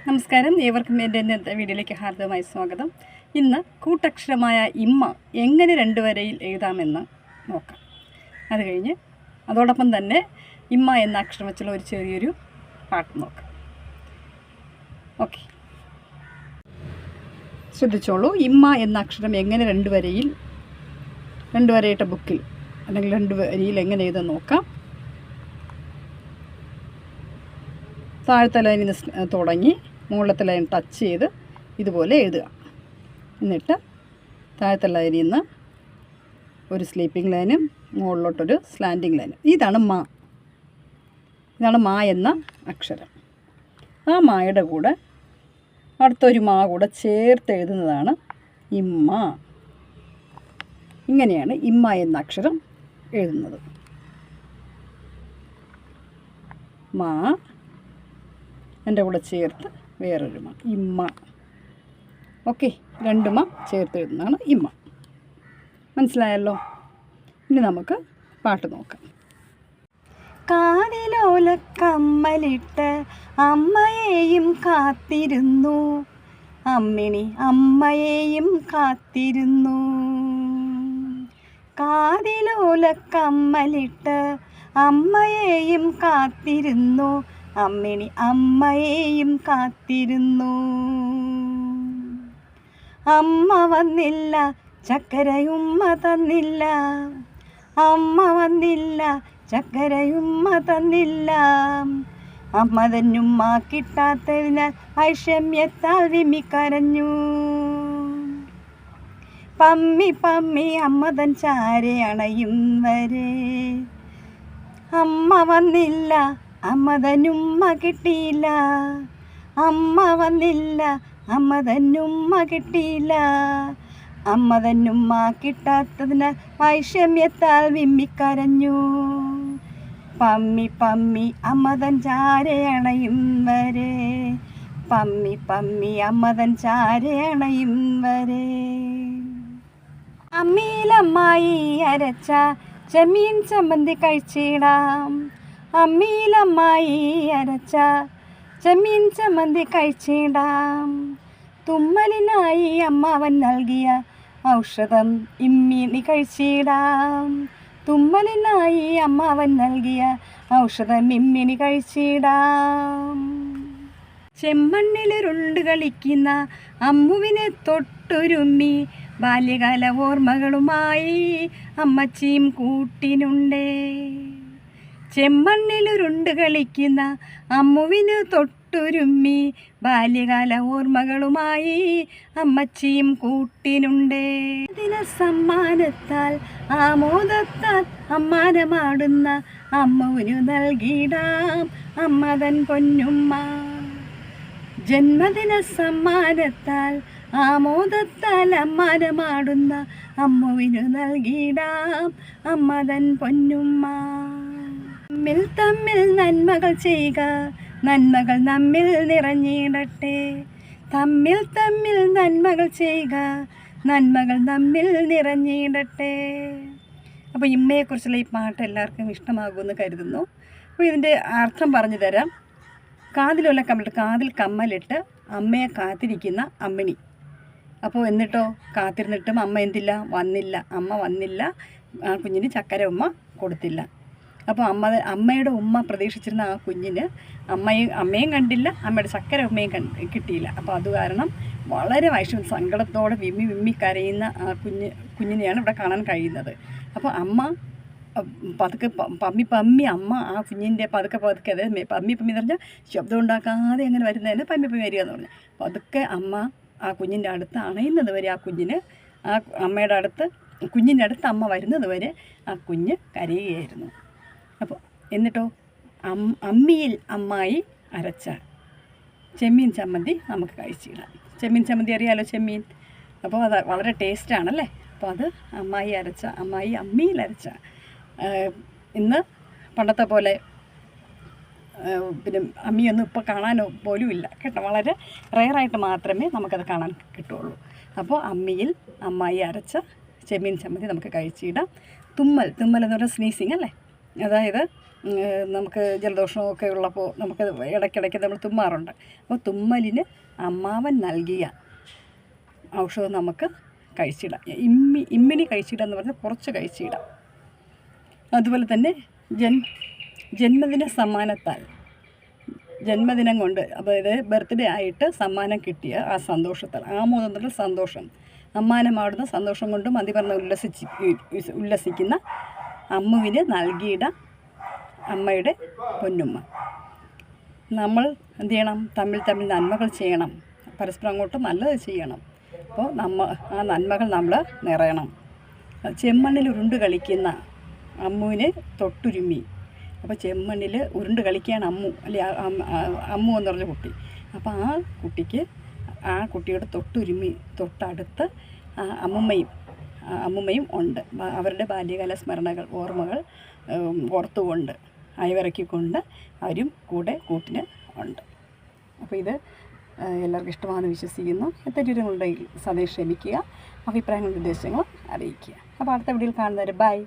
നമസ്കാരം, ഏവർക്കും എൻ്റെ ഇന്നത്തെ വീഡിയോയിലേക്ക് ഹാർദവമായി സ്വാഗതം. ഇന്ന് കൂട്ടക്ഷരമായ ഇമ്മ എങ്ങനെ 2 വരയിൽ എഴുതാമെന്ന് നോക്കാം. അത് കഴിഞ്ഞ് അതോടൊപ്പം തന്നെ ഇമ്മ എന്ന അക്ഷരം വെച്ചുള്ള ഒരു ചെറിയൊരു പാട്ട് നോക്കാം. ഓക്കെ, ശ്രദ്ധിച്ചോളൂ. ഇമ്മ എന്ന അക്ഷരം എങ്ങനെ 2 വരയിൽ 2 വരയിട്ട ബുക്കിൽ അല്ലെങ്കിൽ 2 വരിയിൽ എങ്ങനെ എഴുതാൻ നോക്കാം. താഴത്തെ ലൈനിൽ നിന്ന് തുടങ്ങി മുകളിലത്തെ ലൈൻ ടച്ച് ചെയ്ത് ഇതുപോലെ എഴുതുക. എന്നിട്ട് താഴത്തെ ലൈനിൽ നിന്ന് ഒരു സ്ലീപ്പിംഗ് ലൈനും മുകളിലോട്ടൊരു സ്ലാൻഡിങ് ലൈനും. ഇതാണ് മാ എന്ന അക്ഷരം. ആ മായുടെ കൂടെ അടുത്തൊരു മാ കൂടെ ചേർത്ത് എഴുതുന്നതാണ് ഇമ്മ. ഇങ്ങനെയാണ് ഇമ്മ എന്ന അക്ഷരം എഴുതുന്നത്. മാ എൻ്റെ കൂടെ ചേർത്ത് വേറൊരു മ, ഇമ്മ. ഓക്കെ, 2 മ ചേർത്ത് എഴുതുന്നതാണ് ഇമ്മ. മനസ്സിലായല്ലോ? ഇനി നമുക്ക് പാട്ട് നോക്കാം. കാതിലോല കമ്മലിട്ട് അമ്മയെയും കാത്തിരുന്നു, അമ്മിണി അമ്മയെയും കാത്തിരുന്നു. കാതിലോല കമ്മലിട്ട് അമ്മയെയും കാത്തിരുന്നു, അമ്മിണി അമ്മയെയും കാത്തിരുന്നു. അമ്മ വന്നില്ല, ചക്കരയുമ്മ തന്നില്ല. അമ്മ വന്നില്ല, ചക്കരയുമ്മ തന്നില്ല. അമ്മ തന്നുമ്മ കിട്ടാത്തതിനാൽ വൈഷമ്യത്താൽ വിമ്മിക്കരഞ്ഞു. പമ്മി പമ്മി അമ്മ തൻ ചാരെ അണയും വരെ. അമ്മ വന്നില്ല, അമ്മ തന്നുമ്മ കിട്ടിയില്ല. അമ്മ വന്നില്ല, അമ്മ തന്നുമ്മ കിട്ടിയില്ല. അമ്മ തന്നുമ്മ കിട്ടാത്തതിനാൽ വൈഷമ്യത്താൽ വിമ്മിക്കരഞ്ഞു. പമ്മി പമ്മി അമ്മ തൻ ചാരെ അണയും വരെ. പമ്മി പമ്മി അമ്മ തൻ ചാരെ അണയും വരെ. അമ്മീലമ്മായി അരച്ച ചെമ്മീൻ ചമ്മന്തി കഴിച്ചിടാം. അമ്മീലമ്മായി അരച്ച ചെമ്മീൻ ചമ്മന്തി കഴിച്ചിടാം. തുമ്മലിനായി അമ്മാവൻ നൽകിയ ഔഷധം ഇമ്മിണി കഴിച്ചിടാം. തുമ്മലിനായി അമ്മാവൻ നൽകിയ ഔഷധം ഇമ്മിണി കഴിച്ചിടാം. ചെമ്മണ്ണിലുരുണ്ട് കളിക്കുന്ന അമ്മുവിനെ തൊട്ടുരുമ്മി ബാല്യകാല ഓർമ്മകളുമായി അമ്മച്ചിയും കൂട്ടിനുണ്ടേ. ചെമ്മണ്ണിലുരുണ്ട് കളിക്കുന്ന അമ്മുവിന് തൊട്ടുരുമ്മി ബാല്യകാല ഓർമ്മകളുമായി അമ്മച്ചിയും കൂട്ടിനുണ്ടേ. സമ്മാനത്താൽ ആമോദത്താൽ അമ്മാനമാടുന്ന അമ്മുവിനു നൽകിടാം അമ്മതൻ പൊന്നുമ്മ. ജന്മദിന സമ്മാനത്താൽ ആമോദത്താൽ അമ്മാനമാടുന്ന അമ്മുവിനു നൽകിടാം അമ്മതൻ പൊന്നുമ്മ. തമ്മിൽ തമ്മിൽ നന്മകൾ ചെയ്യുക, നന്മകൾ നമ്മിൽ നിറഞ്ഞിടട്ടെ. തമ്മിൽ തമ്മിൽ നന്മകൾ ചെയ്യുക, നന്മകൾ നമ്മിൽ നിറഞ്ഞിടട്ടെ. അപ്പോൾ ഇമ്മയെക്കുറിച്ചുള്ള ഈ പാട്ട് എല്ലാവർക്കും ഇഷ്ടമാകുമെന്ന് കരുതുന്നു. അപ്പോൾ ഇതിൻ്റെ അർത്ഥം പറഞ്ഞു തരാം. കാതിലുള്ള കമ്മലിട്ട്, കാതിൽ കമ്മലിട്ട് അമ്മയെ കാത്തിരിക്കുന്ന അമ്മിണി. അപ്പോൾ എന്നിട്ടോ കാത്തിരുന്നിട്ടും അമ്മ വന്നില്ല. അമ്മ വന്നില്ല, ആ കുഞ്ഞിന് ചക്കര ഉമ്മ കൊടുത്തില്ല. അപ്പോൾ അമ്മയുടെ ഉമ്മ പ്രതീക്ഷിച്ചിരുന്ന ആ കുഞ്ഞിന് അമ്മയും കണ്ടില്ല, അമ്മയുടെ ചക്കര ഉമ്മയും കിട്ടിയില്ല. അപ്പോൾ അത് കാരണം വളരെ സങ്കടത്തോടെ വിമ്മി കരയുന്ന ആ കുഞ്ഞിനെയാണ് ഇവിടെ കാണാൻ കഴിയുന്നത്. അപ്പോൾ അമ്മ പതുക്കെ പമ്മി അമ്മ ആ കുഞ്ഞിൻ്റെ പതുക്കെ അതായത് പമ്മി എന്ന് പറഞ്ഞാൽ ശബ്ദം ഉണ്ടാക്കാതെ എങ്ങനെ വരുന്നതിന് പമ്മി വരിക എന്ന് പറഞ്ഞു. പതുക്കെ അമ്മ ആ കുഞ്ഞിൻ്റെ അടുത്ത് അണയുന്നത് വരെ ആ കുഞ്ഞിന് കുഞ്ഞിൻ്റെ അടുത്ത് അമ്മ വരുന്നത് വരെ ആ കുഞ്ഞ് കരയുകയായിരുന്നു. അപ്പോൾ എന്നിട്ടോ അമ്മിയിൽ അമ്മായി അരച്ച ചെമ്മീൻ ചമ്മന്തി നമുക്ക് കഴിച്ചിടാം. ചെമ്മീൻ ചമ്മന്തി അറിയാലോ, ചെമ്മീൻ. അപ്പോൾ അത് വളരെ ടേസ്റ്റാണല്ലേ. അപ്പോൾ അത് അമ്മായി അമ്മിയിൽ അരച്ച. ഇന്ന് പണ്ടത്തെ പോലെ പിന്നെ അമ്മിയൊന്നും ഇപ്പോൾ കാണാനോ പോലും ഇല്ല കേട്ടോ. വളരെ റെയറായിട്ട് മാത്രമേ നമുക്കത് കാണാൻ കിട്ടുള്ളൂ. അപ്പോൾ അമ്മിയിൽ അമ്മായി അരച്ച ചെമ്മീൻ ചമ്മന്തി നമുക്ക് കഴിച്ചിടാം. തുമ്മൽ എന്ന് പറഞ്ഞാൽ സ്നീസിങ് അല്ലേ. അതായത് നമുക്ക് ജലദോഷമൊക്കെ ഉള്ളപ്പോൾ നമുക്ക് ഇടയ്ക്കിടയ്ക്ക് നമ്മൾ തുമ്മാറുണ്ട്. അപ്പോൾ തുമ്മലിന് അമ്മാവൻ നൽകിയ ഔഷധം നമുക്ക് കഴിച്ചിടാം. ഇമ്മിണി കഴിച്ചിടാം എന്ന് പറഞ്ഞാൽ കുറച്ച് കഴിച്ചിടാം. അതുപോലെ തന്നെ ജന്മദിന സമ്മാനത്താൽ, ജന്മദിനം കൊണ്ട്, അതായത് ബർത്ത്ഡേ ആയിട്ട് സമ്മാനം കിട്ടിയ ആ സന്തോഷത്താൽ, ആമോദത്തിൽ സന്തോഷം, സമ്മാനമാടുന്ന സന്തോഷം കൊണ്ട് മതി പറഞ്ഞ് ഉല്ലസിക്കുന്ന അമ്മുവിന് നൽകിയിട അമ്മയുടെ പൊന്നുമ്മ. നമ്മൾ എന്ത് ചെയ്യണം? തമ്മിൽ നന്മകൾ ചെയ്യണം, പരസ്പരം അങ്ങോട്ട് നല്ലത് ചെയ്യണം. അപ്പോൾ ആ നന്മകൾ നമ്മൾ നിറയണം. ചെമ്മണ്ണിൽ ഉരുണ്ട് കളിക്കുന്ന അമ്മുവിന് തൊട്ടുരുമ്മി. അപ്പോൾ ചെമ്മണ്ണിൽ ഉരുണ്ട് കളിക്കുകയാണ് അമ്മു, അല്ലെ അമ്മു എന്ന് പറഞ്ഞ കുട്ടി. അപ്പോൾ ആ കുട്ടിയുടെ തൊട്ടുരുമ്മി, തൊട്ടടുത്ത് അമ്മുമ്മയും ഉണ്ട്. അവരുടെ ബാല്യകാല സ്മരണകൾ, ഓർമ്മകൾ ഓർത്തുകൊണ്ട് അയവിറക്കിക്കൊണ്ട് അവരും കൂട്ടിന് ഉണ്ട്. അപ്പോൾ ഇത് എല്ലാവർക്കും ഇഷ്ടമാണെന്ന് വിശ്വസിക്കുന്നു. തെറ്റുകളുണ്ടെങ്കിൽ സദയം ക്ഷമിക്കുക, അഭിപ്രായങ്ങളും നിർദ്ദേശങ്ങളും അറിയിക്കുക. അപ്പോൾ അടുത്ത വീഡിയോയിൽ കാണുന്നവരെ ബൈ.